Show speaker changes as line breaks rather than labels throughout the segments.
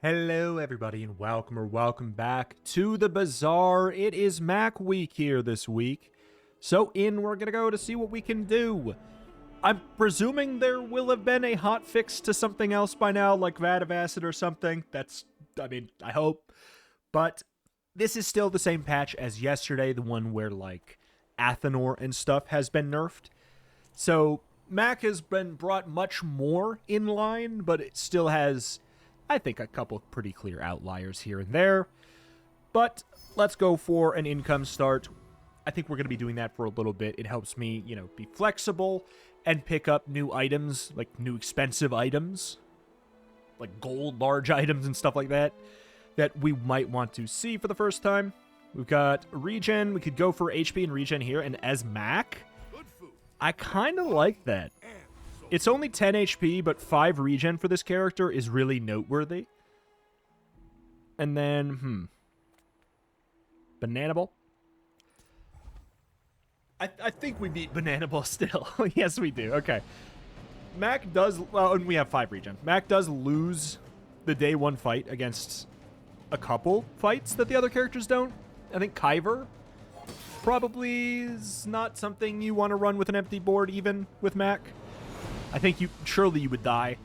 Hello everybody and welcome back to the Bazaar. It is Mac week here this week. So we're gonna go to see what we can do. I'm presuming there will have been a hot fix to something else by now, like Vat of Acid or something. I hope. But this is still the same patch as yesterday, the one where like Athenor and stuff has been nerfed. So Mac has been brought much more in line, but it still has, I think, a couple of pretty clear outliers here and there. But let's go for an income start. I think we're going to be doing that for a little bit. It helps me, be flexible and pick up new items, like new expensive items, like gold large items and stuff like that, that we might want to see for the first time. We've got regen. We could go for HP and regen here. And as Mac, I kind of like that. It's only 10 HP, but 5 regen for this character is really noteworthy. And then, Bananable. I think we beat Bananable still. Yes, we do. Okay. Mac does, well, and we have 5 regen. Mac does lose the day 1 fight against a couple fights that the other characters don't. I think Kyver probably is not something you want to run with an empty board, even with Mac. I think surely you would die.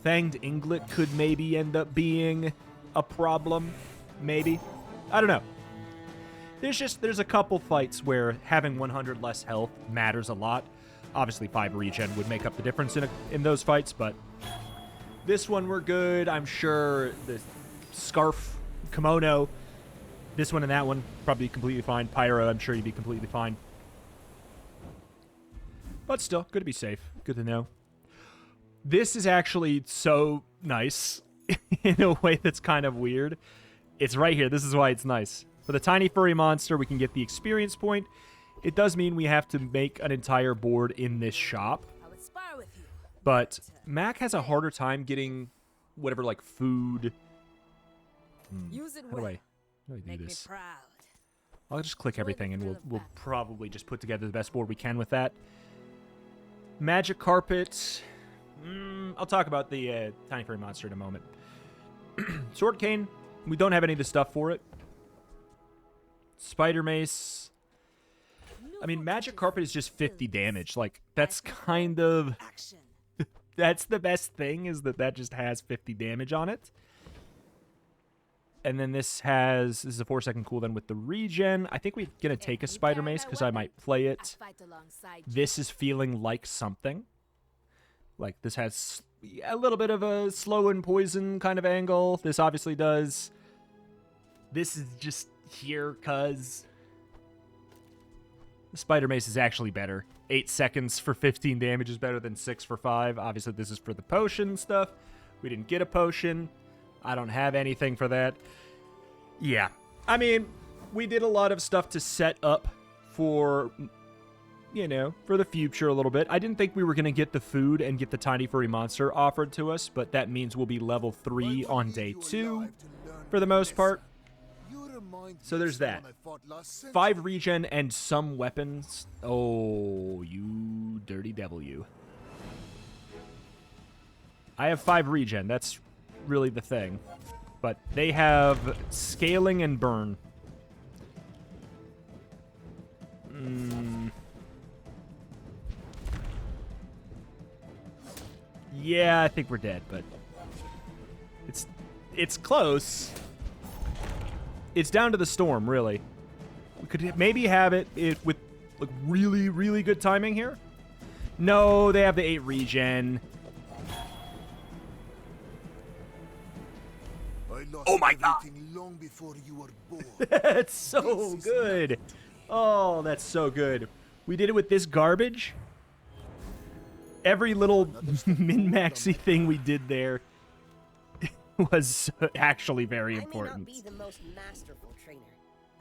Fanged Inglet could maybe end up being a problem. Maybe. I don't know. There's a couple fights where having 100 less health matters a lot. Obviously 5 regen would make up the difference in those fights, but this one we're good. I'm sure the Scarf, Kimono, this one and that one probably completely fine. Pyro, I'm sure you'd be completely fine. But still, good to be safe. Good to know. This is actually so nice in a way that's kind of weird. It's right here. This is why it's nice. For the tiny furry monster, we can get the experience point. It does mean we have to make an entire board in this shop. But Mac has a harder time getting whatever, like, food. How do I do this? I'll just click everything and we'll probably just put together the best board we can with that. Magic Carpet. I'll talk about the Tiny Furry Monster in a moment. Sword Cane. We don't have any of the stuff for it. Spider Mace. I mean, Magic Carpet is just 50 damage. Like, that's kind of... that's the best thing, is that just has 50 damage on it. And then this is a 4-second cooldown with the regen. I think we're going to take a Spider Mace because I might play it. This is feeling like something. Like, this has a little bit of a slow and poison kind of angle. This obviously does. This is just here because the Spider Mace is actually better. 8 seconds for 15 damage is better than 6 for 5. Obviously, this is for the potion stuff. We didn't get a potion. I don't have anything for that. Yeah. I mean, we did a lot of stuff to set up for, for the future a little bit. I didn't think we were going to get the food and get the tiny furry monster offered to us, but that means we'll be level 3 on day 2 for the most part. So there's that. 5 regen and some weapons. Oh, you dirty devil, you. I have 5 regen. That's really the thing. But they have scaling and burn. Yeah, I think we're dead, but it's close. It's down to the storm, really. We could maybe have it with like really, really good timing here. No, they have the 8 regen. Oh my god! Long before you were born. That's so good. Oh, that's so good. We did it with this garbage. Every little min-maxy thing we did there was actually very important.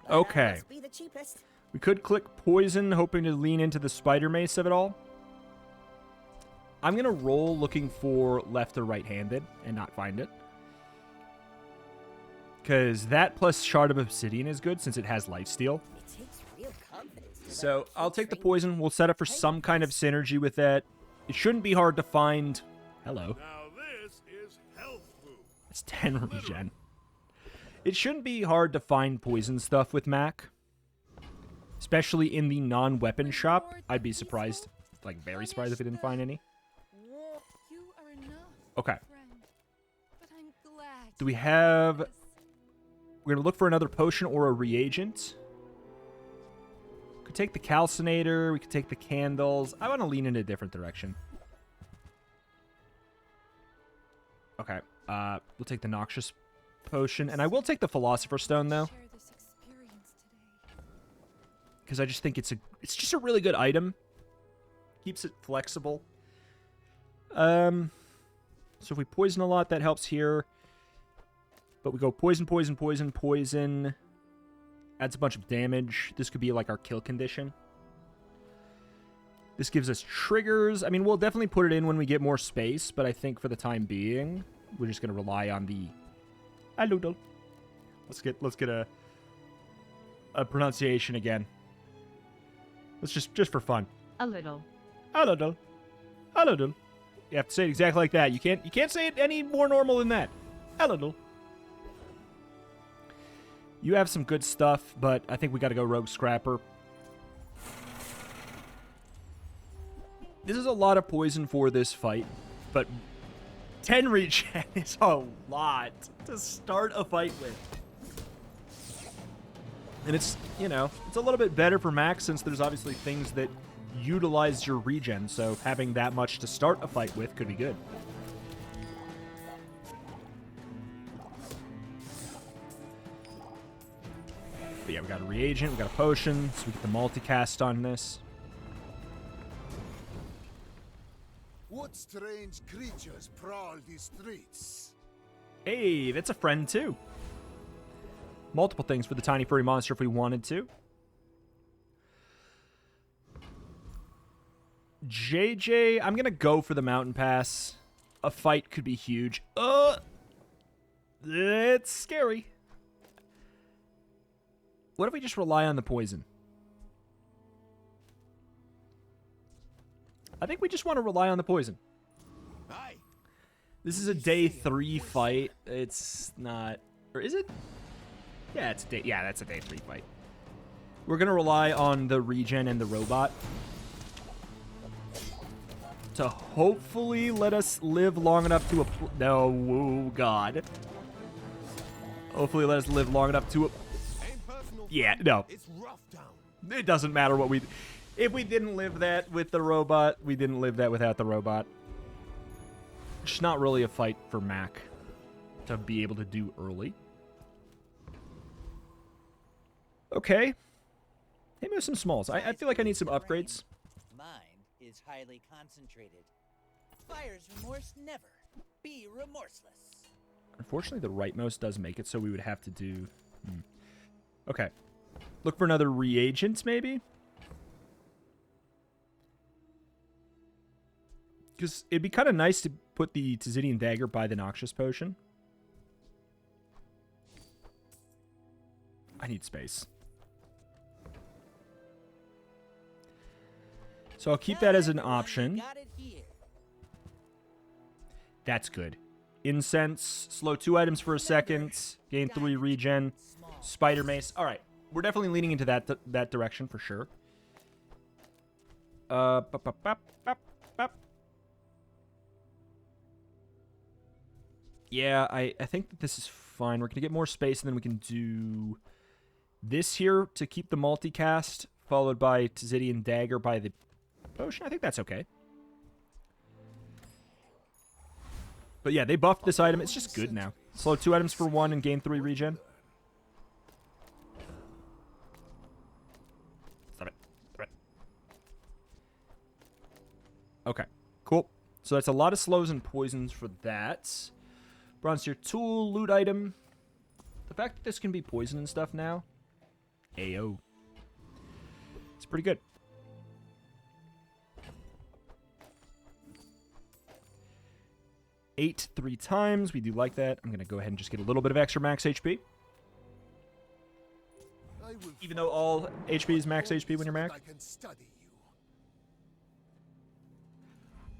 Okay. We could click poison, hoping to lean into the spider mace of it all. I'm going to roll looking for left or right-handed and not find it. Because that plus Shard of Obsidian is good since it has lifesteal. So I'll take the poison. We'll set up for some kind of synergy with that. It shouldn't be hard to find. Hello.
Now this is health food.
It's 10 regen. It shouldn't be hard to find poison stuff with Mac. Especially in the non-weapon shop. I'd be surprised, like very surprised if we didn't find any. Okay. Do we have... We're going to look for another potion or a reagent. We could take the calcinator. We could take the candles. I want to lean in a different direction. Okay. We'll take the noxious potion. And I will take the philosopher's stone, though. Because I just think it's just a really good item. Keeps it flexible. So if we poison a lot, that helps here. But we go poison, poison, poison, poison. Adds a bunch of damage. This could be like our kill condition. This gives us triggers. I mean, we'll definitely put it in when we get more space, but I think for the time being, we're just gonna rely on the... Let's get a pronunciation again. Let's just for fun.
A little.
A little. A little. You have to say it exactly like that. You can't say it any more normal than that. A little. You have some good stuff, but I think we got to go Rogue Scrapper. This is a lot of poison for this fight, but 10 regen is a lot to start a fight with. And it's, you know, it's a little bit better for Max since there's obviously things that utilize your regen, so having that much to start a fight with could be good. But yeah, we got a reagent, we got a potion, so we get the multicast on this.
What strange creatures prowl these streets?
Hey, that's a friend too. Multiple things for the tiny furry monster if we wanted to. JJ, I'm going to go for the mountain pass. A fight could be huge. It's scary. What if we just rely on the poison? I think we just want to rely on the poison. This is a day 3 fight. It's not... Or is it? Yeah, it's a day... Yeah, that's a day 3 fight. We're going to rely on the regen and the robot to hopefully let us live long enough to... No, oh God. Hopefully let us live long enough to... Yeah, no. It doesn't matter what we... If we didn't live that with the robot, we didn't live that without the robot. It's not really a fight for Mac to be able to do early. Okay. Maybe with some smalls. I feel like I need some upgrades.
Mind is highly concentrated. Fire's remorse never. Be remorseless.
Unfortunately, the rightmost does make it, so we would have to do... Okay. Look for another reagent, maybe? Because it'd be kind of nice to put the Tzidian Dagger by the Noxious Potion. I need space. So I'll keep that as an option. That's good. Incense, slow 2 items for a second, gain 3 regen, Spider Mace. All right, we're definitely leaning into that direction for sure. Yeah, I think that this is fine. We're going to get more space, and then we can do this here to keep the multicast, followed by Tzidian Dagger by the potion. I think that's okay. But yeah, they buffed this item. It's just good now. Slow 2 items for 1 and gain 3 regen. Stop it. Stop it. Okay, cool. So that's a lot of slows and poisons for that. Bronze tier tool, loot item. The fact that this can be poison and stuff now. Ayo. It's pretty good. Eight 3 times. We do like that. I'm going to go ahead and just get a little bit of extra max HP. Even though all HP is max HP when you're max. What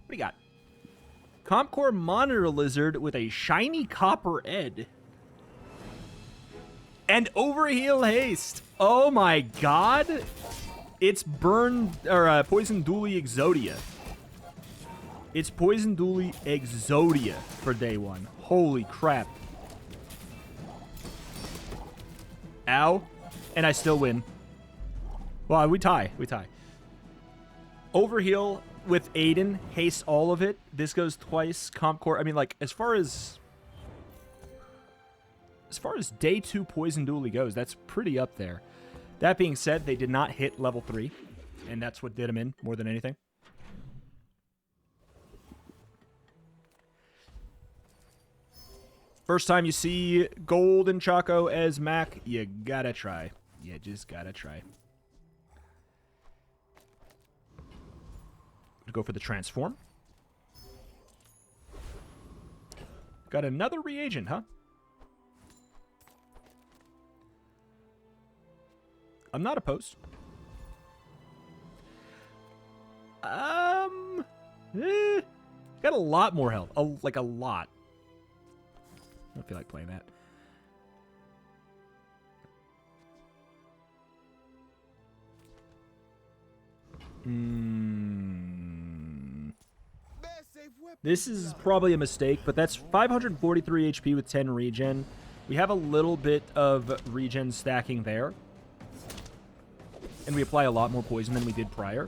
do you got? Compcore Monitor Lizard with a shiny copper Ed. And Overheal Haste. Oh my god. It's Poison Dually Exodia. It's Poison Dually Exodia for day one. Holy crap. Ow. And I still win. Well, we tie. We tie. Overheal with Aiden. Haste all of it. This goes twice. Compcore. I mean, like, as far as day 2 Poison Dually goes, that's pretty up there. That being said, they did not hit level 3, and that's what did them in more than anything. First time you see Gold and Choco as Mac, you gotta try. You just gotta try. Go for the transform. Got another reagent, huh? I'm not opposed. Got a lot more health. Like a lot. I don't feel like playing that. This is probably a mistake, but that's 543 HP with 10 regen. We have a little bit of regen stacking there. And we apply a lot more poison than we did prior.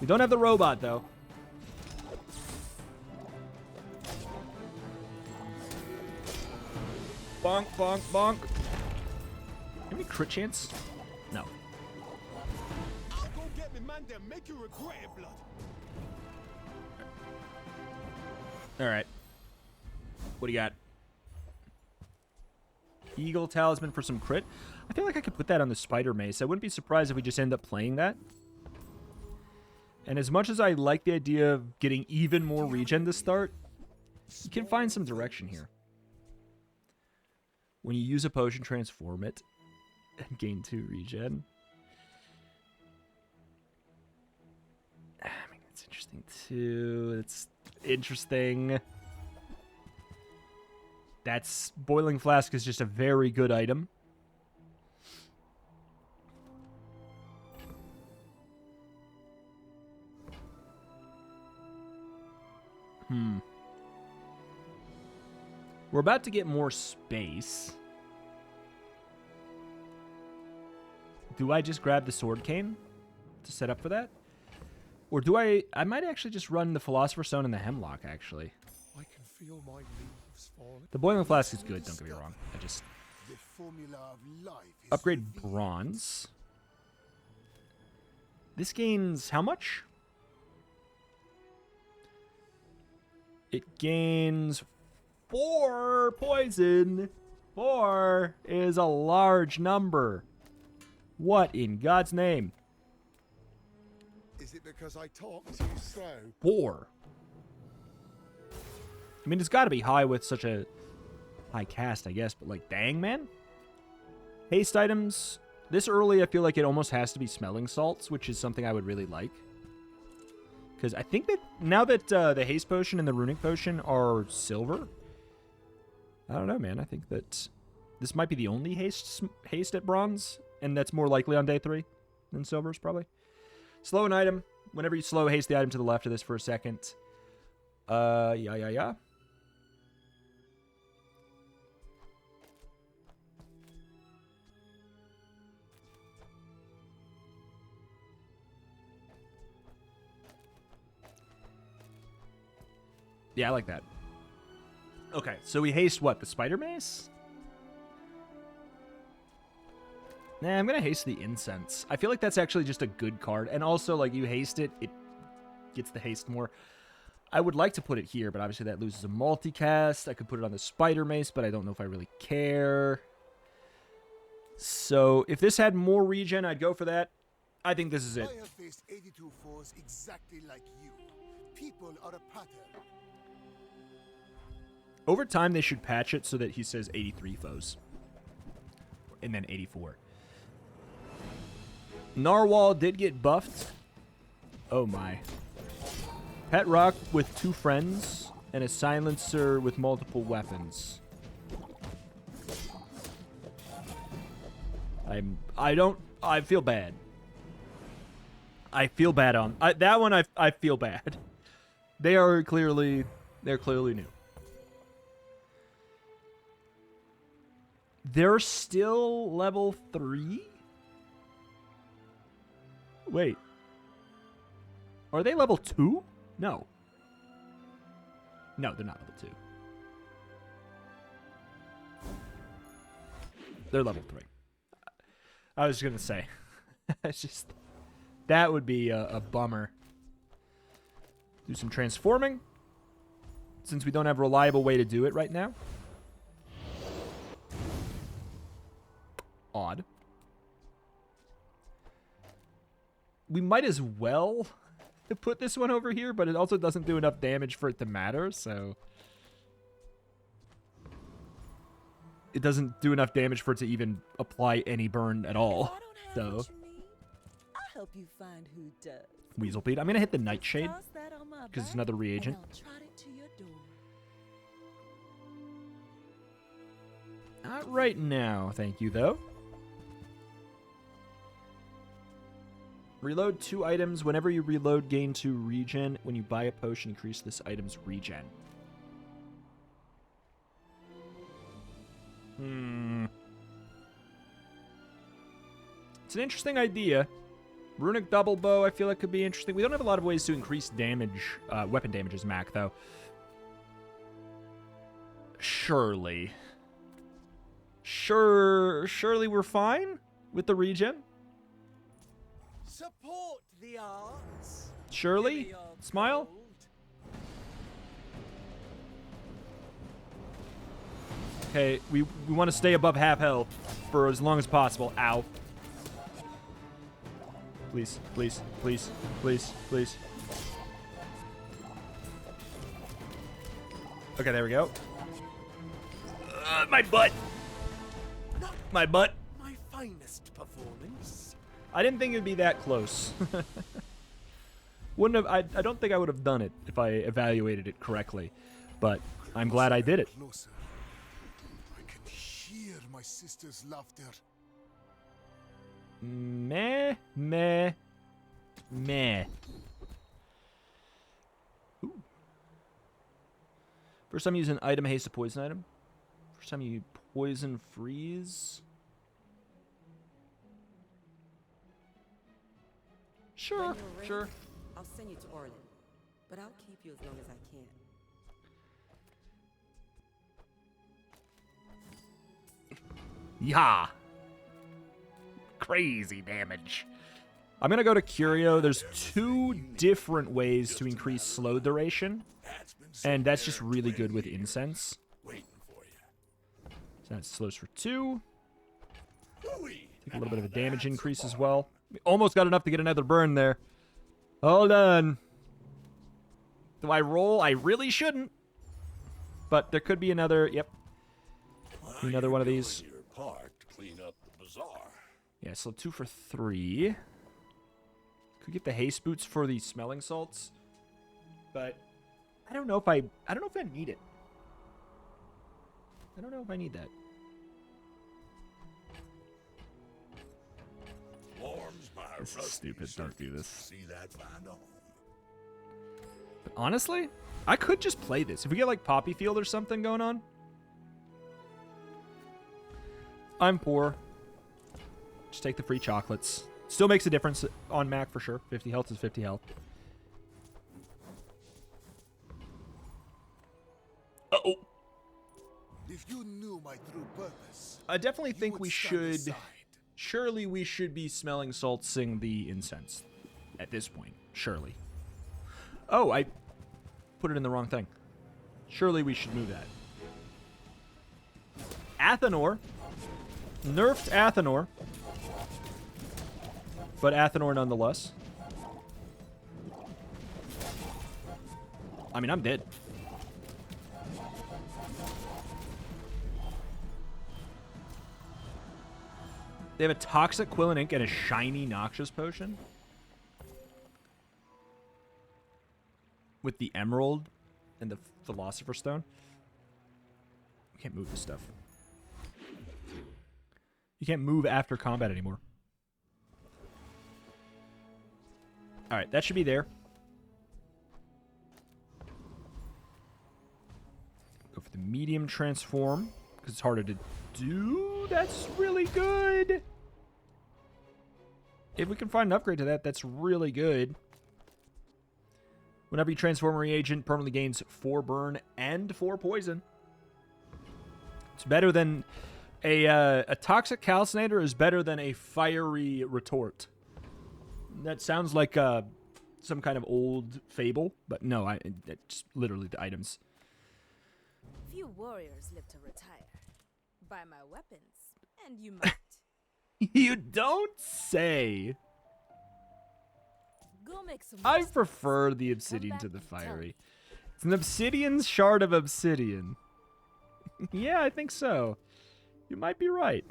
We don't have the robot, though. Bonk, bonk, bonk. Have any crit chance? No.
I'll go get me man there, make you regret it, blood.
Alright. What do you got? Eagle Talisman for some crit. I feel like I could put that on the Spider Mace. I wouldn't be surprised if we just end up playing that. And as much as I like the idea of getting even more regen to start, you can find some direction here. When you use a potion, transform it and gain 2 regen. I mean, it's interesting too. It's interesting. That's Boiling Flask is just a very good item. We're about to get more space. Do I just grab the Sword Cane to set up for that? Or do I might actually just run the Philosopher's Stone and the Hemlock, actually.
I can feel my leaves falling.
The Boiling Flask is good, don't get me wrong. I just...
The formula of life is
Upgrade
revealed.
Bronze. This gains how much? It gains 4 poison. 4 is a large number. What in God's name?
Is it because I talk too slow?
4. I mean, it's got to be high with such a high cast, I guess. But, like, dang, man. Haste items. This early, I feel like it almost has to be Smelling Salts, which is something I would really like. Because I think that now that the Haste Potion and the Runic Potion are silver, I don't know, man. I think that this might be the only haste at bronze, and that's more likely on day 3 than silvers, probably. Slow an item. Whenever you slow, haste the item to the left of this for a second. Yeah. Yeah, I like that. Okay, so we haste what? The Spider Mace? Nah, I'm going to haste the Incense. I feel like that's actually just a good card. And also, like, you haste it, it gets the haste more. I would like to put it here, but obviously that loses a multicast. I could put it on the Spider Mace, but I don't know if I really care. So, if this had more regen, I'd go for that. I think this is it.
I have faced 82 foes exactly like you. People are a pattern.
Over time, they should patch it so that he says 83 foes. And then 84. Narwhal did get buffed. Oh my. Pet rock with 2 friends and a silencer with multiple weapons. I feel bad. I feel bad on that one. I feel bad. They're clearly new. They're still level 3? Wait. Are they level 2? No. No, they're not level 2. They're level 3. I was gonna say. It's just... That would be a bummer. Do some transforming. Since we don't have a reliable way to do it right now. Odd. We might as well put this one over here, but it also doesn't do enough damage for it to matter, so... It doesn't do enough damage for it to even apply any burn at all. So...
I'll help you find who does.
Weaselbead. I'm gonna hit the Nightshade, because it's another reagent. Not right now, thank you, though. Reload 2 items. Whenever you reload, gain 2 regen. When you buy a potion, increase this item's regen. It's an interesting idea. Runic double bow, I feel like could be interesting. We don't have a lot of ways to increase damage, weapon damages, Mac, though. Surely. Surely we're fine with the regen?
Support the arts.
Surely? Smile? Okay, we want to stay above half health for as long as possible. Ow. Please, please, please, please, please. Okay, there we go. My butt. My butt.
My finest performance.
I didn't think it'd be that close. Wouldn't have. I don't think I would have done it if I evaluated it correctly, but I'm glad I did it.
Closer. I can hear my sister's laughter.
Meh, meh, meh. Ooh. First time you use an item, haste a poison item. First time you poison freeze. Sure, sure.
I'll send you to Orland, but I'll keep you as long as I can.
Yeah. Crazy damage. I'm gonna go to Curio. There's 2 different ways to increase slow duration, and that's just really good with incense. So that slows for 2. Take a little bit of a damage increase as well. We almost got enough to get another burn there. Hold on. Do I roll? I really shouldn't. But there could be another. Yep. Another one of these. Yeah, so 2 for 3. Could get the haste boots for the smelling salts, but I don't know if I need it. I don't know if I need that. This is stupid. Don't do this. But honestly, I could just play this. If we get like Poppy Field or something going on. I'm poor. Just take the free chocolates. Still makes a difference on Mac for sure. 50 health is 50 health. Uh-oh.
If you knew my true purpose,
I definitely think we should... Surely we should be smelling saltsing the incense at this point. Surely. Oh, I put it in the wrong thing. Surely we should move that. Athenor. Nerfed Athenor. But Athenor nonetheless. I mean, I'm dead. They have a Toxic Quill and Ink and a Shiny Noxious Potion. with the emerald and the philosopher stone. You can't move this stuff. You can't move after combat anymore. All right, that should be there. Go for the medium transform because it's harder to do. That's really good. If we can find an upgrade to that, that's really good. Whenever you transform a reagent, permanently gains 4 burn and 4 poison. It's better than a toxic calcinator is better than a fiery retort. That sounds like some kind of old fable, but no, it's literally the items.
Few warriors live to retire. Buy my weapons, and you might.
You don't say.
Go make some
I
more
prefer
steps.
the
Come
obsidian
back
to the
and tell
fiery.
me.
It's an obsidian shard of obsidian. Yeah, I think so. You might be right.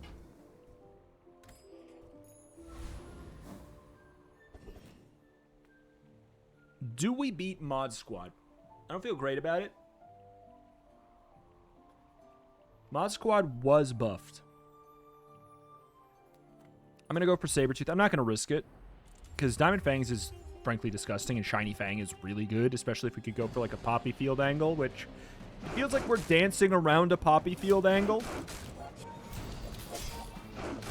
Do we beat Mod Squad? I don't feel great about it. Mod Squad was buffed. I'm going to go for Sabretooth. I'm not going to risk it. Because Diamond Fangs is frankly disgusting, and Shiny Fang is really good, especially if we could go for like a Poppy Field angle, which feels like we're dancing around a Poppy Field angle.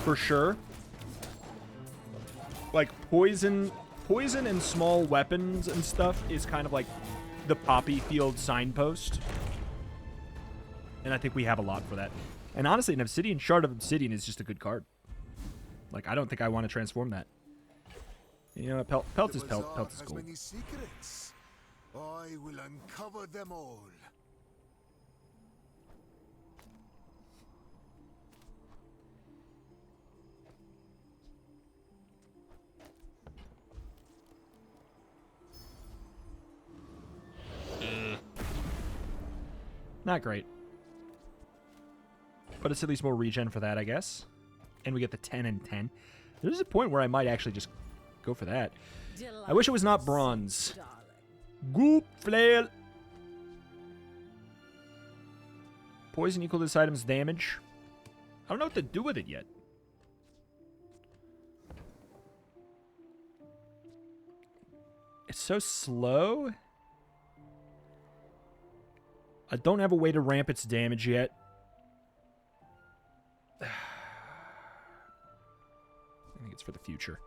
For sure. Like, poison and small weapons and stuff is kind of like the Poppy Field signpost. And I think we have a lot for that. And honestly, an Obsidian Shard of Obsidian is just a good card. Like, I don't think I want to transform that. You know, Pelt is Pelt. Pelt is cool.
Many secrets. I will uncover them all.
Not great. But it's at least more regen for that, I guess. And we get the 10 and 10. There's a point where I might actually just go for that. I wish it was not bronze. Goop flail. Poison equal to this item's damage. I don't know what to do with it yet. It's so slow. I don't have a way to ramp its damage yet. I think it's for the future.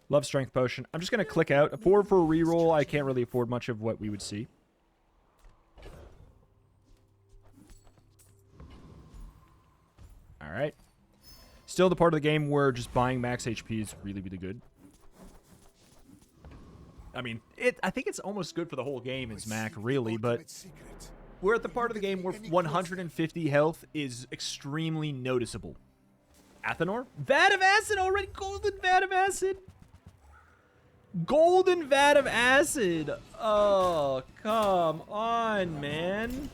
Love Strength Potion. I'm just going to click out. A 4 for a reroll. I can't really afford much of what we would see. Alright. Still the part of the game where just buying max HP is really, really good. I mean, I think it's almost good for the whole game as Mac, really, but we're at the part of the game where 150 health is extremely noticeable. Athenor? Vat of Acid already! Golden Vat of Acid! Golden Vat of Acid! Oh, come on, man.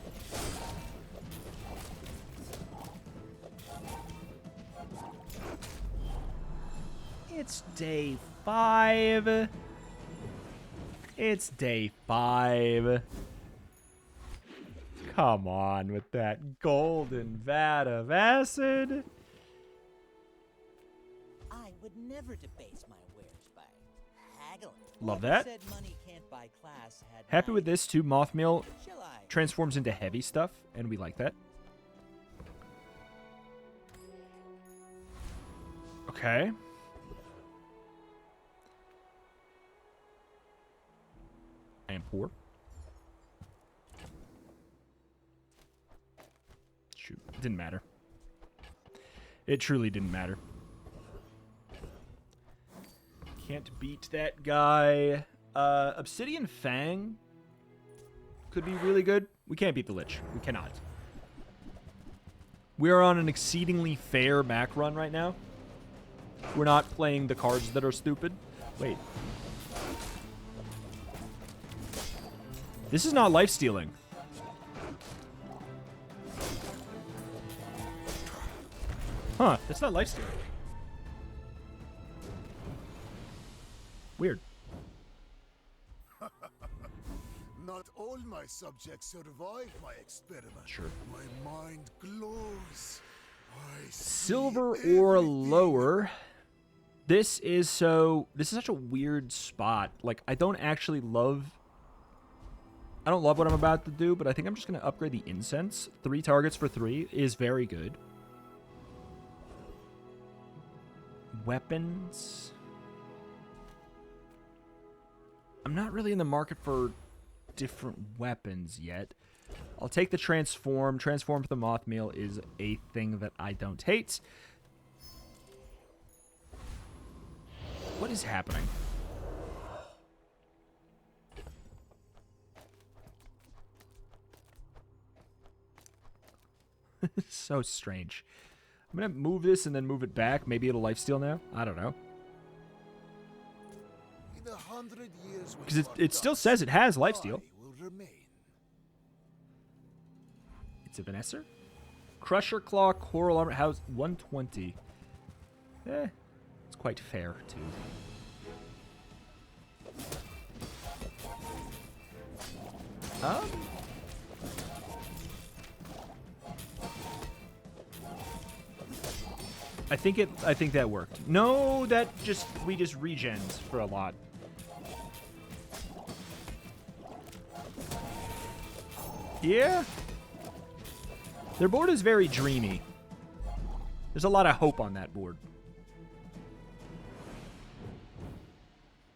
It's day 5. It's day 5. Come on with that golden vat of acid.
I would never debase my wares by haggling.
Love
Whoever
that.
said money can't buy class had
Happy with
money.
this too. Mothmeal
Shall I?
transforms into heavy stuff, and we like that. Okay. I am poor. Shoot, it didn't matter. It truly didn't matter. Can't beat that guy. Obsidian Fang could be really good. We can't beat the Lich. We cannot. We are on an exceedingly fair Mac run right now. We're not playing the cards that are stupid. Wait. This is not life-stealing. Huh, that's not life-stealing. Weird.
my subjects survive my experiment.
Sure.
My mind glows. I see
Silver or
everything.
lower. This is such a weird spot. Like, I don't love what I'm about to do, but I think I'm just going to upgrade the incense. 3 targets for 3 is very good. Weapons. I'm not really in the market for different weapons yet. I'll take the transform. Transform for the moth meal is a thing that I don't hate. What is happening? So strange. I'm gonna move this and then move it back. Maybe it'll lifesteal now. I don't know.
In 100 years,
Because it still says it has lifesteal.
will remain.
It's a Venesser. Crusher Claw, Coral Armor, House 120. It's quite fair, too. I think that worked. No, we just regens for a lot. Yeah. Their board is very dreamy. There's a lot of hope on that board.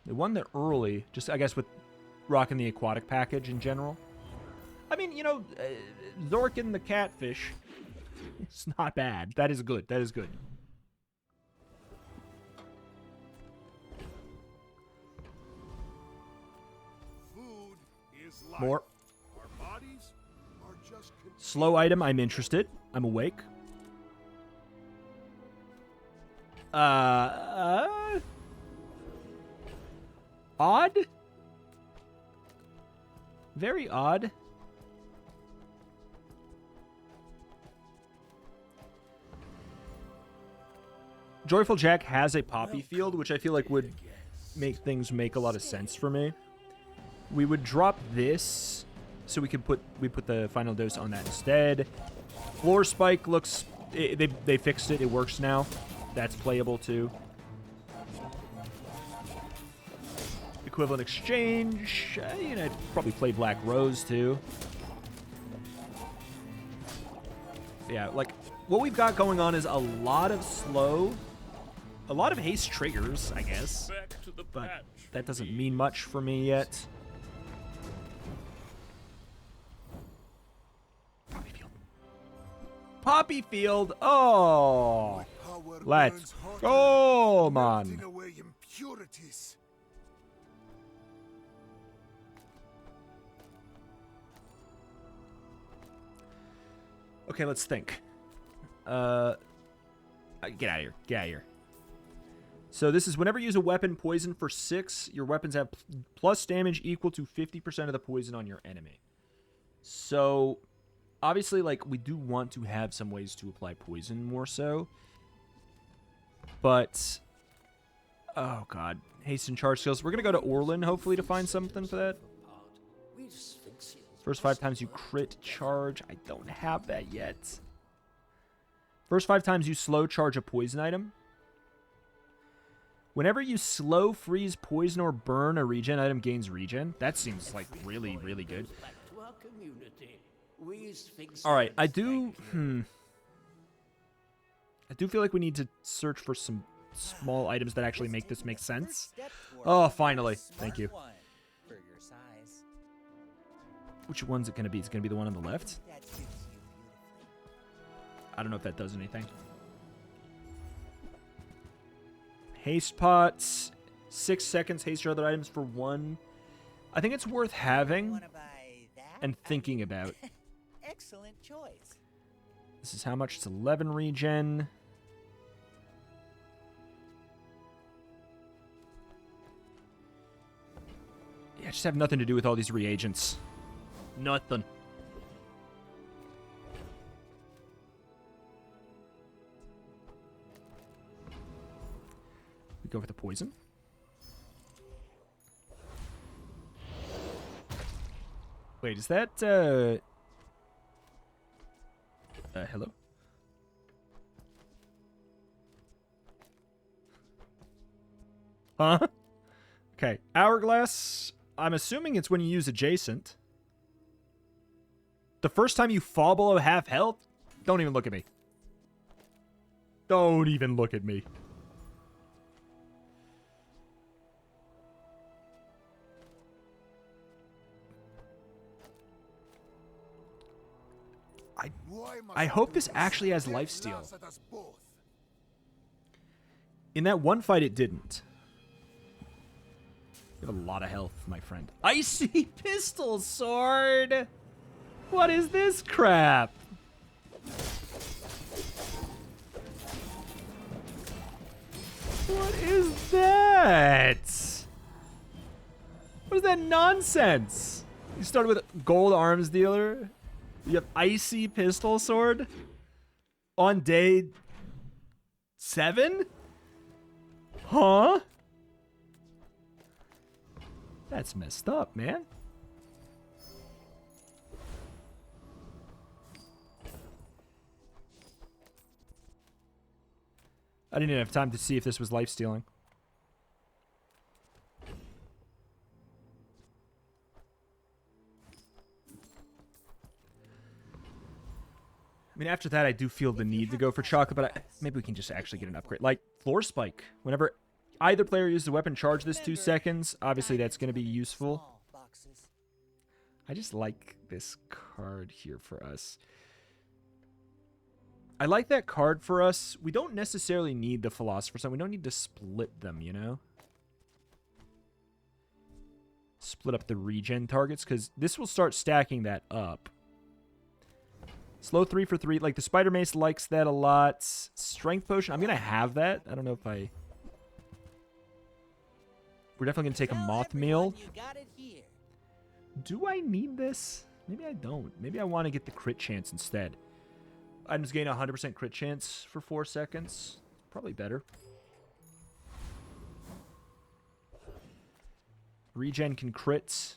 They won there early, just I guess with rocking the aquatic package in general. I mean, you know, Zorkin the catfish, it's not bad. That is good. That is good.
Food is life.
More.
Our bodies are just
Slow item, I'm interested. I'm awake. Odd? Very odd. Joyful Jack has a poppy field, which I feel like would make things make a lot of sense for me. We would drop this so we put the final dose on that instead. Floor Spike looks they fixed it. It works now. That's playable too. Equivalent Exchange. You know, I'd probably play Black Rose too. Yeah, like what we've got going on is a lot of slow, a lot of haste triggers, I guess. But that doesn't mean much for me yet. Poppy Field. Poppy Field. Oh. Let's go, man.
away impurities.
Okay, let's think. Get out of here. Get out of here. So this is whenever you use a weapon poison for 6, your weapons have plus damage equal to 50% of the poison on your enemy. So, obviously, like, we do want to have some ways to apply poison more so. But, oh god. Haste and charge skills. We're going to go to Orlin, hopefully, to find something for that. First 5 times you crit charge. I don't have that yet. First 5 times you slow charge a poison item. Whenever you slow, freeze, poison, or burn a regen item gains regen. That seems like really, really good. Alright, I do feel like we need to search for some small items that actually make this make sense. Oh, finally. Thank you. Which one's it going to be? Is it going to be the one on the left? I don't know if that does anything. Haste pots. 6 seconds. Haste your other items for 1. I think it's worth having and thinking about.
Excellent choice.
This is how much? It's 11 regen. Yeah, I just have nothing to do with all these reagents. Nothing. We go for the poison. Wait, is that, hello? Huh? Okay, Hourglass. I'm assuming it's when you use Adjacent. The first time you fall below half health? Don't even look at me. Don't even look at me. I hope this actually has lifesteal. In that one fight, it didn't. You have a lot of health, my friend. Icy pistol sword! What is this crap? What is that? What is that nonsense? You started with gold arms dealer. You have icy pistol sword on day 7? Huh? That's messed up, man. I didn't even have time to see if this was life stealing. I mean, after that, I do feel the need to go for chocolate, but maybe we can just actually get an upgrade. Like, Floor Spike. Whenever either player uses a weapon, charge this 2 seconds. Obviously, that's going to be useful. I just like this card here for us. I like that card for us. We don't necessarily need the Philosopher's Stone. We don't need to split them, you know? Split up the regen targets, because this will start stacking that up. Slow 3 for 3. Like, the Spider Mace likes that a lot. Strength Potion. I'm going to have that. I don't know if I... We're definitely going to take a Moth Meal. Do I need this? Maybe I don't. Maybe I want to get the crit chance instead. Items gain 100% crit chance for 4 seconds. Probably better. Regen can crit.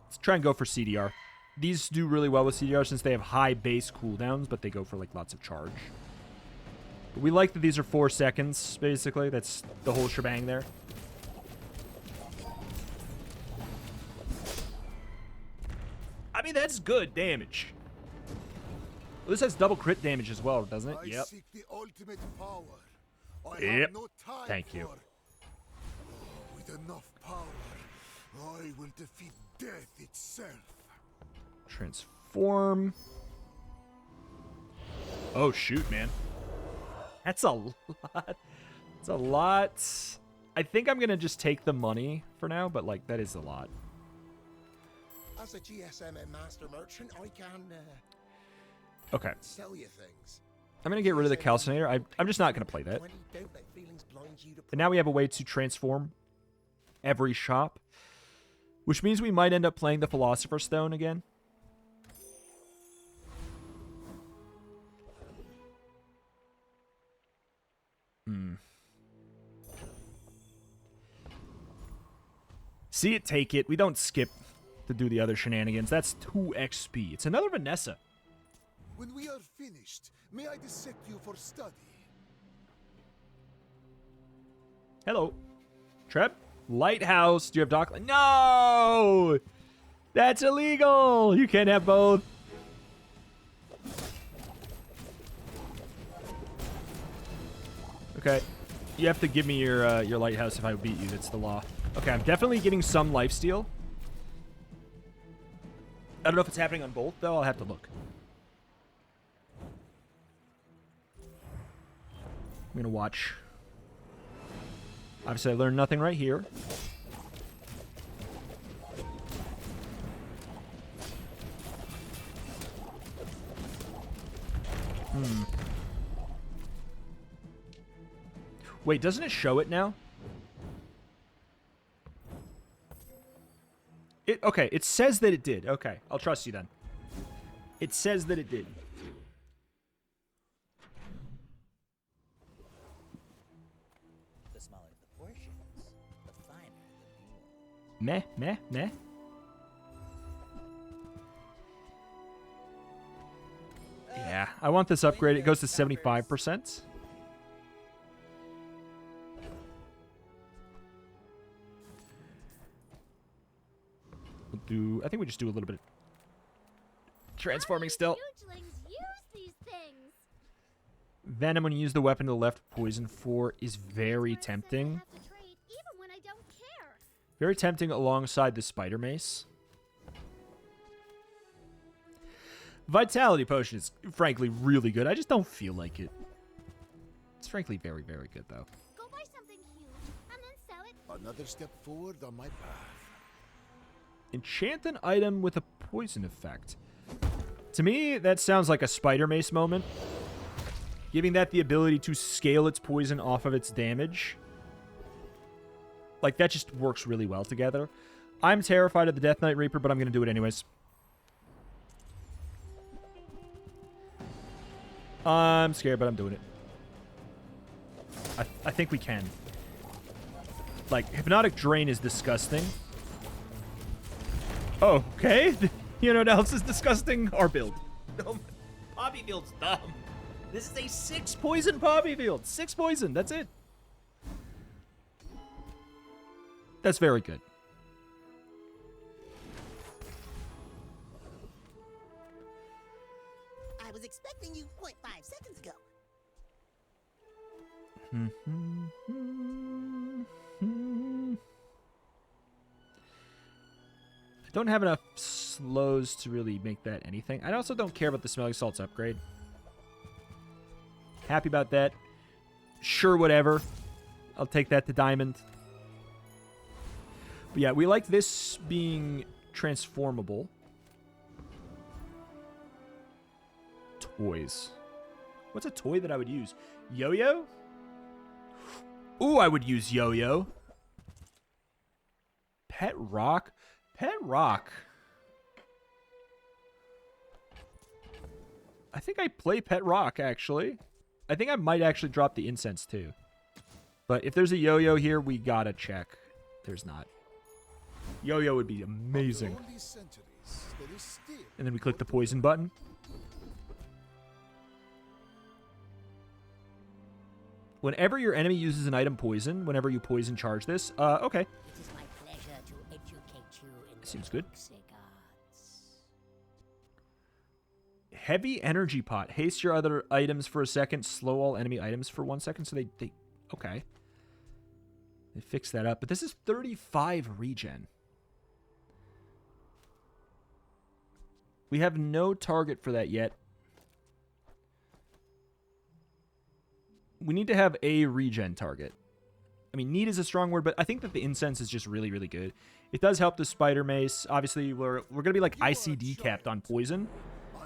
Let's try and go for CDR. These do really well with CDR since they have high base cooldowns, but they go for like lots of charge. But we like that these are 4 seconds, basically. That's the whole shebang there. I mean, that's good damage. Well, this has double crit damage as well, doesn't it? Yep. Yep. Thank you.
With enough power, I will defeat death itself.
Transform. Oh, shoot, man. That's a lot. That's a lot. I think I'm going to just take the money for now, but, like, that is a lot.
As a GSM and master merchant, I can
okay.
Sell you things.
I'm going to get rid of the Calcinator. I'm just not going to play that. And now we have a way to transform every shop, which means we might end up playing the Philosopher's Stone again. See it, take it. We don't skip to do the other shenanigans. That's 2 XP. It's another Vanessa.
When we are finished, may I dissect you for study?
Hello. Treb? Lighthouse. Do you have dock? No! That's illegal! You can't have both. Okay. You have to give me your lighthouse if I beat you. That's the law. Okay, I'm definitely getting some lifesteal. I don't know if it's happening on both, though. I'll have to look. I'm going to watch. Obviously, I learned nothing right here. Wait, doesn't it show it now? Okay, it says that it did. Okay, I'll trust you then. It says that it did.
The smaller the portions, the finer the meal.
Meh, meh, meh. Yeah, I want this upgrade. It goes to 75%. We'll do, I think we just do a little bit of transforming still.
Hugelings use these things.
Venom, when you use the weapon to the left, poison 4 is very
Where it says I
tempting.
have to trade even when I don't care.
Very tempting alongside the spider mace. Vitality potion is frankly really good. I just don't feel like it. It's frankly very, very good though.
Go buy something huge and then sell it.
Another step forward on my path.
Enchant an item with a poison effect. To me, that sounds like a spider mace moment. Giving that the ability to scale its poison off of its damage. Like, that just works really well together. I'm terrified of the Death Knight Reaper, but I'm going to do it anyways. I'm scared, but I'm doing it. I think we can. Like, Hypnotic Drain is disgusting. Oh, okay. You know what else is disgusting? Our build. No, Poppy Field's dumb. This is a 6 poison Poppy Field. 6 poison. That's it. That's very good.
I was expecting you 0.5 seconds ago.
I don't have enough slows to really make that anything. I also don't care about the Smelling Salts upgrade. Happy about that. Sure, whatever. I'll take that to Diamond. But yeah, we like this being transformable. Toys. What's a toy that I would use? Yo-yo? Ooh, I would use yo-yo. Pet rock? Pet rock. I think I play Pet Rock, actually. I think I might actually drop the incense, too. But if there's a yo-yo here, we gotta check. There's not. Yo-yo would be amazing.
After all these centuries, there is still
And then we click the poison button. Whenever your enemy uses an item poison, whenever you poison charge this, okay.
It is my pleasure to educate you in the
Seems good.
toxic arts.
Heavy energy pot. Haste your other items for a second. Slow all enemy items for 1 second. So they okay. They fixed that up. But this is 35 regen. We have no target for that yet. We need to have a regen target. I mean, need is a strong word, but I think that the incense is just really, really good. It does help the spider mace. Obviously, we're going to be like ICD capped on poison.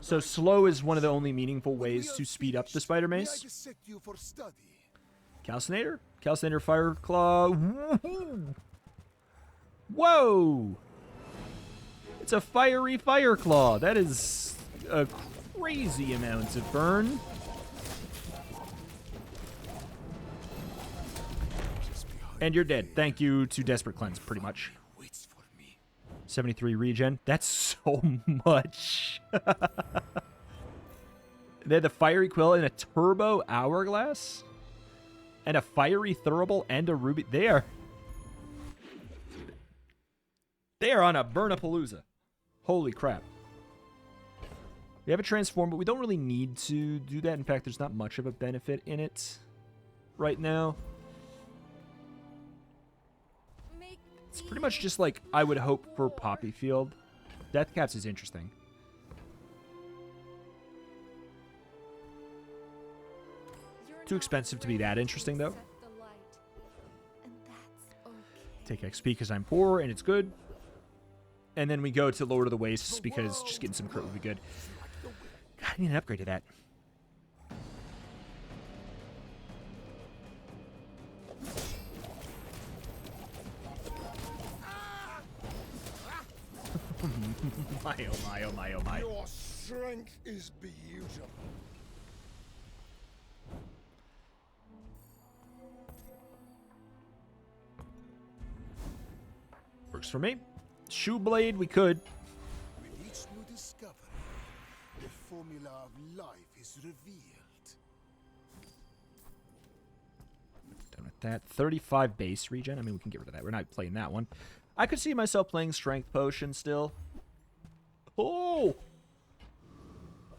So slow is one of the only meaningful ways to speed up the spider
may I
mace.
dissect you for study?
Calcinator? Calcinator Fire Claw. Whoa! It's a fiery Fire Claw. That is a crazy amount of burn. And you're dead. Thank you to Desperate Cleanse, pretty much.
Waits for me.
73 regen. That's so much. They had the Fiery Quill and a Turbo Hourglass. And a Fiery Thurible and a Ruby. They are on a Burnapalooza. Holy crap. We have a Transform, but we don't really need to do that. In fact, there's not much of a benefit in it right now. It's pretty much just like I would hope for Poppy Field. Death Caps is interesting. Too expensive to be that interesting, though. Take XP because I'm poor and it's good. And then we go to Lord of the Wastes because just getting some crit would be good. God, I need an upgrade to that. My, oh my, oh my, oh my.
Your strength is beautiful.
We're Works for me. Shoe blade, we could.
With each new discovery, the formula of life is revealed.
Done with that. 35 base regen. I mean, we can get rid of that. We're not playing that one. I could see myself playing strength potion still. Oh!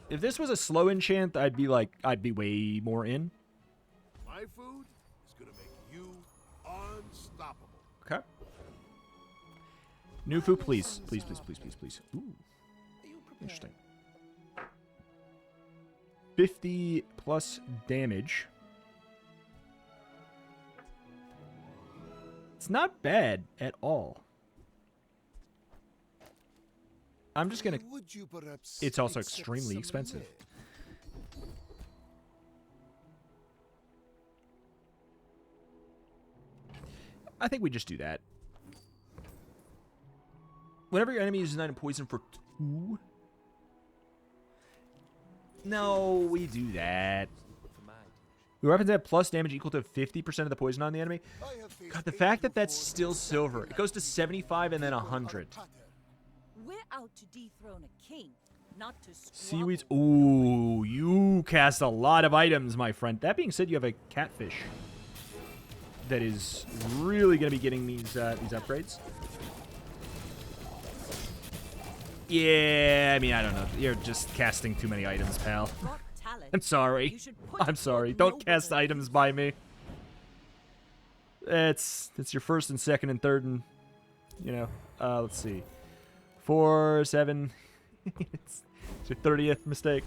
If this was a slow enchant, I'd be way more in.
My food is gonna make you unstoppable.
Okay. New food, please. Please, please, please, please, please. Ooh. Interesting. 50 plus damage. It's not bad at all. I'm just gonna...
Would you perhaps
It's also
accept
extremely
some
expensive.
lead?
I think we just do that. Whenever your enemy uses an item poison for 2... No, we do that. Your weapons have plus damage equal to 50% of the poison on the enemy.
I have faced
God, the fact that that's
before
still silver. It goes to 75 and then
people are
100.
pattern.
We're out to dethrone a king, not to
Seaweeds.
squabble.
Ooh, you cast a lot of items, my friend. That being said, you have a catfish that is really going to be getting these upgrades. Yeah, I mean, I don't know. You're just casting too many items, pal.
Got talent.
I'm sorry.
You should put
I'm
it
sorry.
toward
Don't cast
nobler
items by me. It's your first and second and third and, you know, let's see. 4, 7. It's your 30th mistake.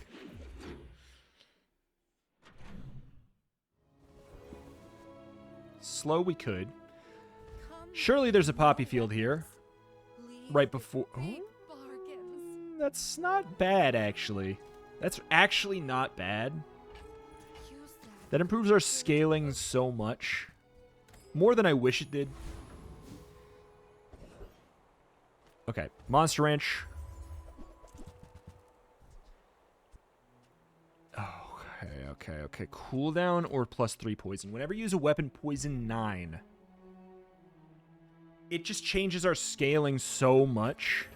Slow we could. Surely there's a poppy field here. Right before...
Big bargains.
That's not bad, actually. That's actually not bad.
Use that.
That improves our scaling so much. More than I wish it did. Okay, Monster Ranch. Okay. Cooldown or +3 poison. Whenever you use a weapon, poison 9. It just changes our scaling so much.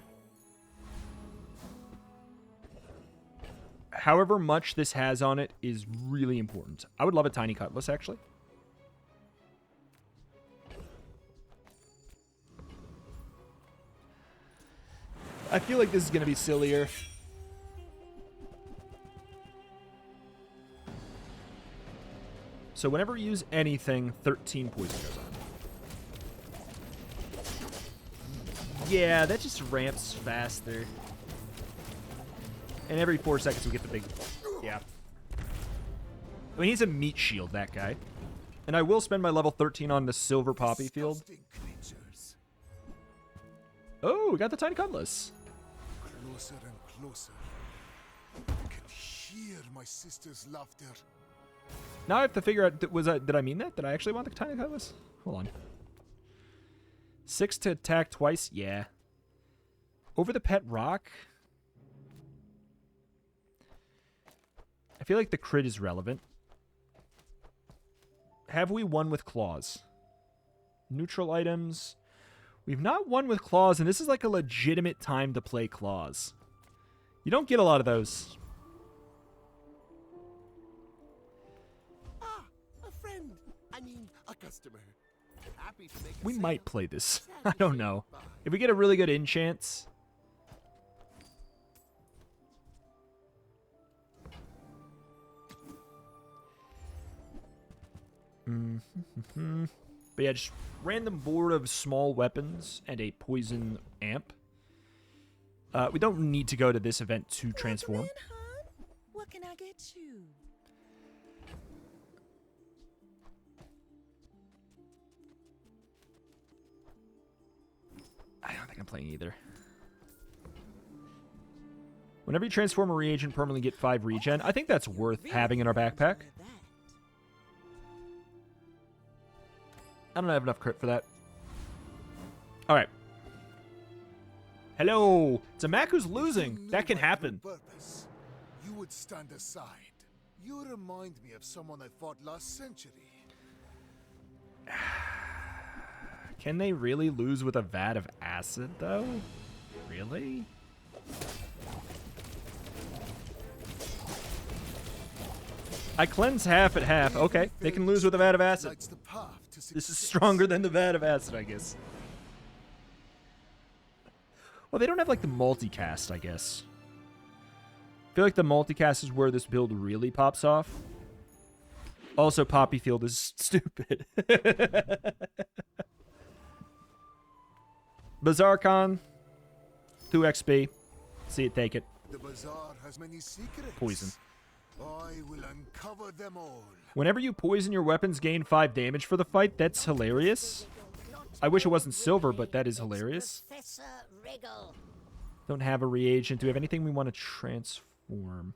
However much this has on it is really important. I would love a tiny cutlass, actually. I feel like this is going to be sillier. So whenever you use anything, 13 poison goes on. Yeah, that just ramps faster. And every 4 seconds we get the big... Yeah. I mean, he's a meat shield, that guy. And I will spend my level 13 on the silver poppy field.
Disgusting creatures.
Oh, we got the tiny cutlass.
Closer and closer. I can hear my sister's laughter.
Now I have to figure out, did I mean that? Did I actually want the tiny cutlass? Hold on. 6 to attack twice? Yeah. Over the pet rock? I feel like the crit is relevant. Have we won with claws? Neutral items. We've not won with claws, and this is like a legitimate time to play claws. You don't get a lot of those.
Ah, a friend. I mean, a customer. Happy to make a
We
sale.
might play this. I don't know. If we get a really good enchant. But yeah, just random board of small weapons and a poison amp. We don't need to go to this event to transform.
Welcome in, hon. What can I get you?
I don't think I'm playing either. Whenever you transform a reagent, permanently get 5 regen. I think that's worth having in our backpack. I don't have enough crit for that. Alright. Hello! It's a Mac who's losing.
If you
That can
knew my
happen.
true purpose, you would stand aside. You remind me of someone I fought last century.
Can they really lose with a vat of acid, though? Really? I cleanse half at half. Okay, they can lose with a vat of acid.
Lights the path to
This is
success.
stronger than the vat of acid, I guess. Well, they don't have, like, the multicast, I guess. I feel like the multicast is where this build really pops off. Also, Poppy Field is stupid. Bazaar Con, 2 XP. See it, take it.
The bazaar has many secrets.
Poison.
I will uncover them all.
Whenever you poison your weapons, gain 5 damage for the fight. That's hilarious. I wish it wasn't silver, but that is hilarious.
Professor Wriggle.
Don't have a reagent. Do we have anything we want to transform?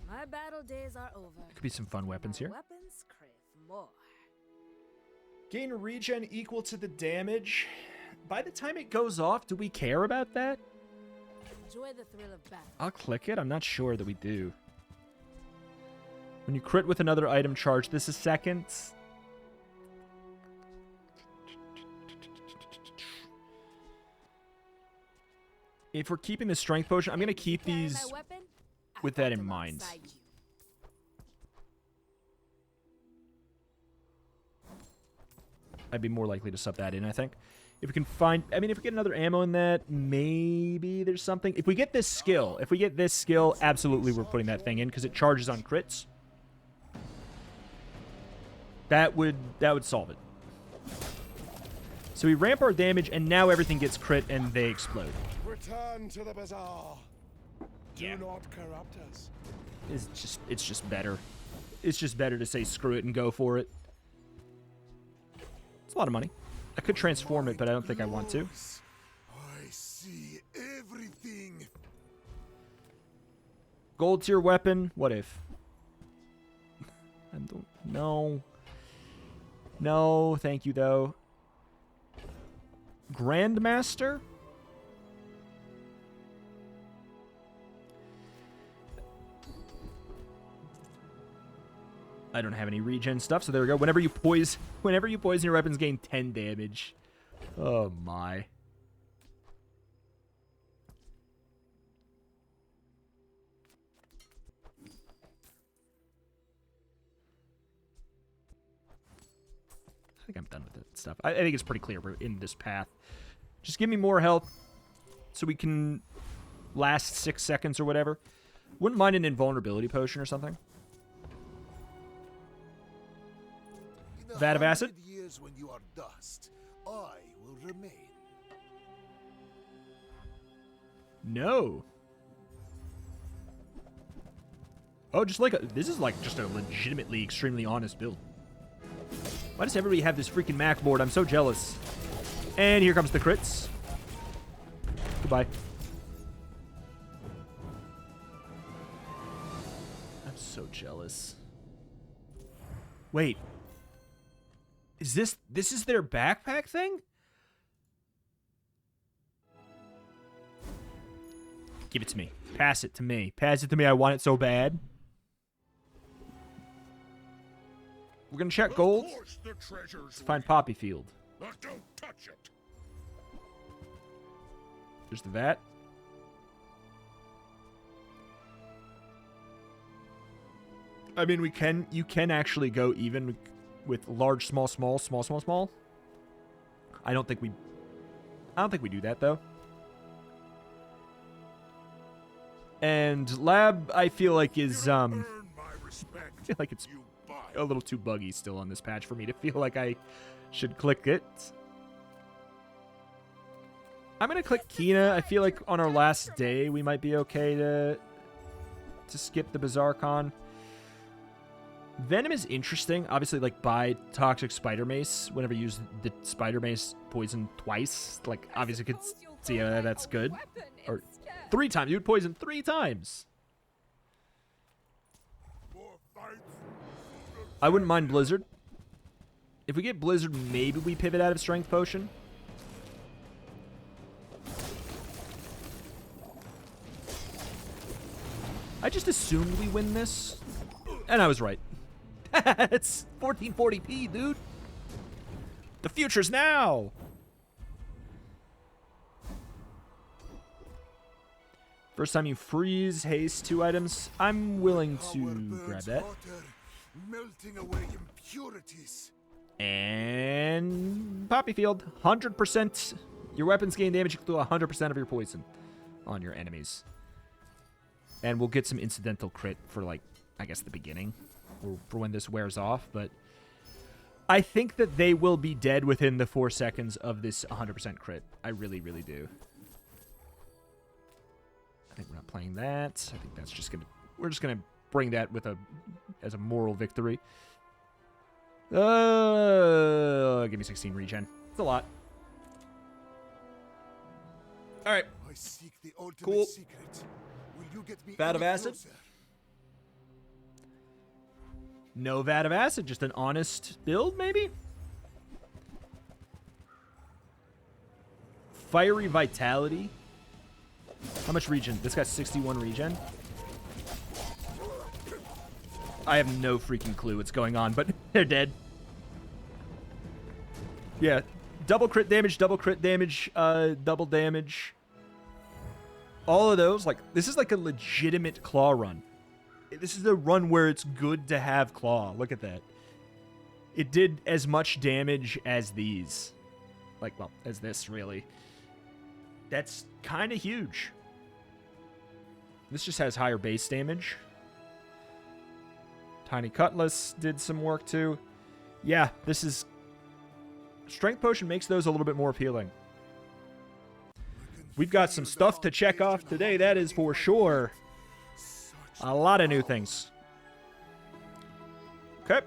My battle days are over.
Could be some fun weapons here.
Weapons crave more.
Gain regen equal to the damage. By the time it goes off, do we care about that?
Enjoy the thrill of battle.
I'll click it. I'm not sure that we do. When you crit with another item charge, this is seconds. If we're keeping the strength potion, I'm going to keep
Carry my
these
weapon, I
with that
fight
in mind.
alongside you.
I'd be more likely to sub that in, I think. If we can find... I mean, if we get another ammo in that, maybe there's something. If we get this skill, absolutely we're putting that thing in because it charges on crits. That would solve it. So we ramp our damage, and now everything gets crit, and they explode.
Return to the bazaar. Do not corrupt us.
It's just better. It's just better to say screw it and go for it. It's a lot of money. I could transform it, but I don't think I want to.
I see everything.
Gold tier weapon. What if? I don't know. No, thank you though. Grandmaster? I don't have any regen stuff, so there we go. Whenever you poison your weapons, gain 10 damage. Oh my. I think I'm done with that stuff. I think it's pretty clear we're in this path. Just give me more health so we can last 6 seconds or whatever. Wouldn't mind an invulnerability potion or something.
In the
Vat of acid?
100 years when you are dust, I will remain.
No. Oh, just like this is like just a legitimately extremely honest build. Why does everybody have this freaking Mac board? I'm so jealous. And here comes the crits. Goodbye. I'm so jealous. Wait. Is this is their backpack thing? Give it to me. Pass it to me. Pass it to me. I want it so bad. We're going to check gold. Let's find Poppy Field.
Don't touch it.
There's the vat. I mean, you can actually go even with large, small, small, small, small, small. I don't think we do that though. And lab, I feel like is I feel like it's a little too buggy still on this patch for me to feel like I should click it. I'm gonna click Kina. I feel like on our last day we might be okay to skip the Bazaar Con. Venom is interesting. Obviously, like, buy Toxic Spider Mace whenever you use the Spider Mace poison twice. Like, obviously, you could see how that's good. Or 3 times. You would poison 3 times. I wouldn't mind Blizzard. If we get Blizzard, maybe we pivot out of Strength Potion. I just assumed we win this, and I was right. It's 1440p, dude. The future's now. First time you freeze, haste 2 items. I'm willing to grab that.
Water, melting away impurities.
And Poppy Field, 100%. Your weapons gain damage equal to 100% of your poison on your enemies. And we'll get some incidental crit for, like, I guess the beginning, or for when this wears off. But I think that they will be dead within the 4 seconds of this 100% crit. I really, really do. I think we're not playing that. I think that's just gonna. We're just gonna bring that with as a moral victory. Give me 16 regen. It's a lot. All right.
I seek the ultimate
Cool.
secret. Will you get me
Vat of
any
acid?
closer?
No vat of acid, just an honest build, maybe? Fiery Vitality. How much regen? This got 61 regen. I have no freaking clue what's going on, but they're dead. Yeah, double crit damage, double damage. All of those, like, this is like a legitimate claw run. This is a run where it's good to have claw. Look at that. It did as much damage as these. Like, well, as this, really. That's kind of huge. This just has higher base damage. Tiny Cutlass did some work, too. Yeah, this is... Strength Potion makes those a little bit more appealing. We've got some stuff to check off today, that is for sure. A lot of new things. Okay.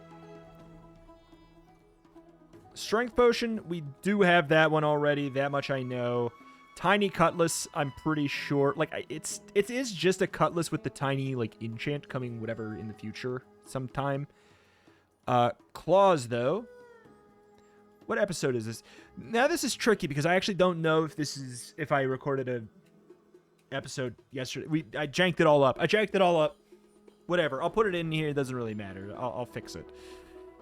Strength Potion, we do have that one already. That much I know. Tiny Cutlass, I'm pretty sure. Like, it is just a Cutlass with the tiny, like, enchant coming whatever in the future sometime. Claws, though. What episode is this? Now, this is tricky because I actually don't know if this is... If I recorded a episode yesterday. I janked it all up. Whatever. I'll put it in here. It doesn't really matter. I'll fix it.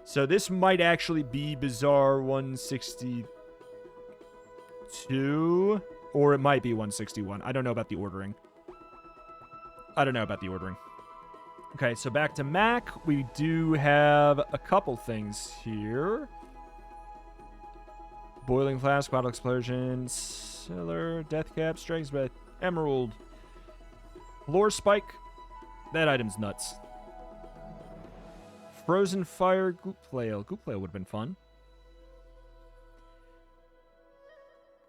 So this might actually be Bazaar 162. Or it might be 161. I don't know about the ordering. Okay, so back to Mac. We do have a couple things here. Boiling Flask, Bottle Explosion, Cellar, Death Cap, Strength Breath, Emerald, Lore Spike. That item's nuts. Frozen Fire, Goop Flail. Goop Flail would have been fun.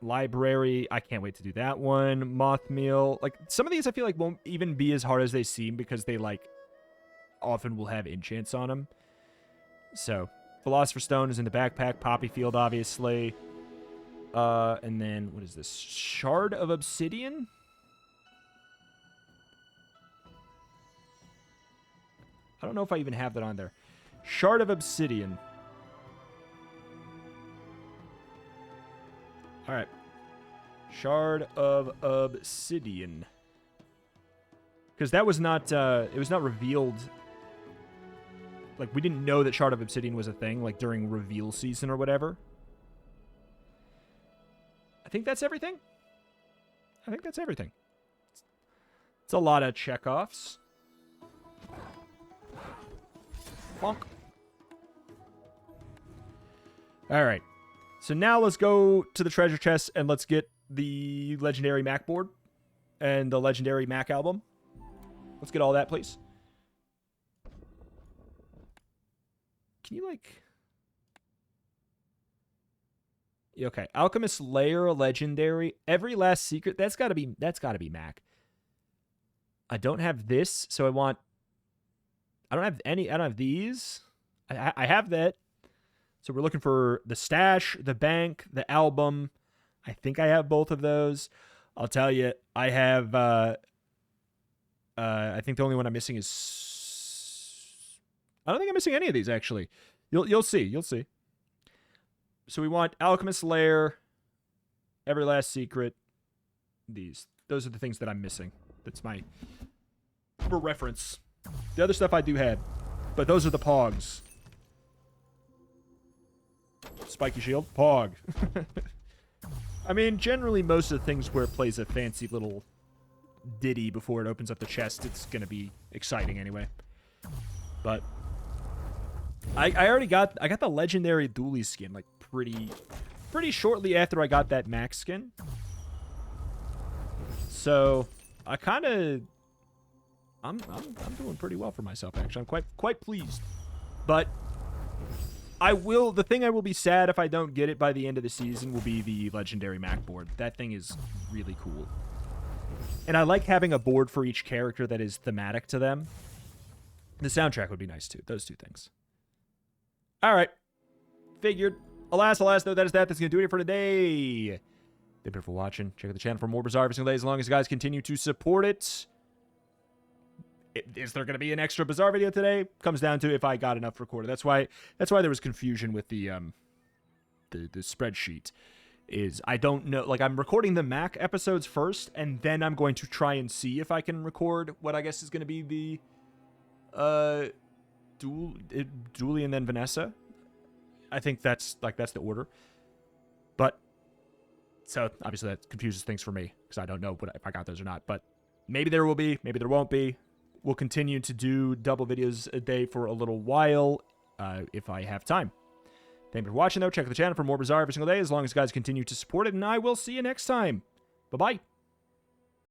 Library. I can't wait to do that one. Moth Meal. Like, some of these I feel like won't even be as hard as they seem because they, like, often will have enchants on them. So, Philosopher's Stone is in the backpack. Poppy Field, obviously. And then, what is this? Shard of Obsidian? I don't know if I even have that on there. Shard of Obsidian. All right. Shard of Obsidian. Because that was not, it was not revealed. Like, we didn't know that Shard of Obsidian was a thing, like, during reveal season or whatever. I think that's everything. It's a lot of checkoffs. Bonk. All right. So now let's go to the treasure chest and let's get the legendary Mac board and the legendary Mac album. Let's get all that, please. Can you, like... Okay, Alchemist Lair, legendary. Every Last Secret. That's gotta be Mac. I don't have this, so I don't have these. I have that. So we're looking for the stash, the bank, the album. I think I have both of those. I'll tell you, I have. I think the only one I'm missing is. I don't think I'm missing any of these actually. You'll see. So we want Alchemist Lair, Every Last Secret. Those are the things that I'm missing. That's my for reference. The other stuff I do have, but those are the Pogs. Spiky shield, Pog. I mean, generally most of the things where it plays a fancy little ditty before it opens up the chest, it's gonna be exciting anyway. But I got the legendary dually skin like pretty shortly after I got that max skin. So I kind of I'm doing pretty well for myself actually. I'm quite pleased. But the thing I will be sad if I don't get it by the end of the season will be the legendary Mac board. That thing is really cool. And I like having a board for each character that is thematic to them. The soundtrack would be nice too. Those two things. All right. Figured. Alas, though, that is that. That's going to do it for today. Thank you for watching. Check out the channel for more Bazaar every single day as long as you guys continue to support it. Is there going to be an extra Bazaar video today? Comes down to if I got enough recorded. That's why there was confusion with the spreadsheet. Is I don't know, like I'm recording the Mac episodes first, and then I'm going to try and see if I can record what I guess is going to be the Dooley and then Vanessa. I think that's the order. But so obviously that confuses things for me because I don't know if I got those or not. But maybe there will be, maybe there won't be. We'll continue to do double videos a day for a little while if I have time. Thank you for watching, though. Check out the channel for more Bazaar every single day as long as you guys continue to support it, and I will see you next time. Bye-bye.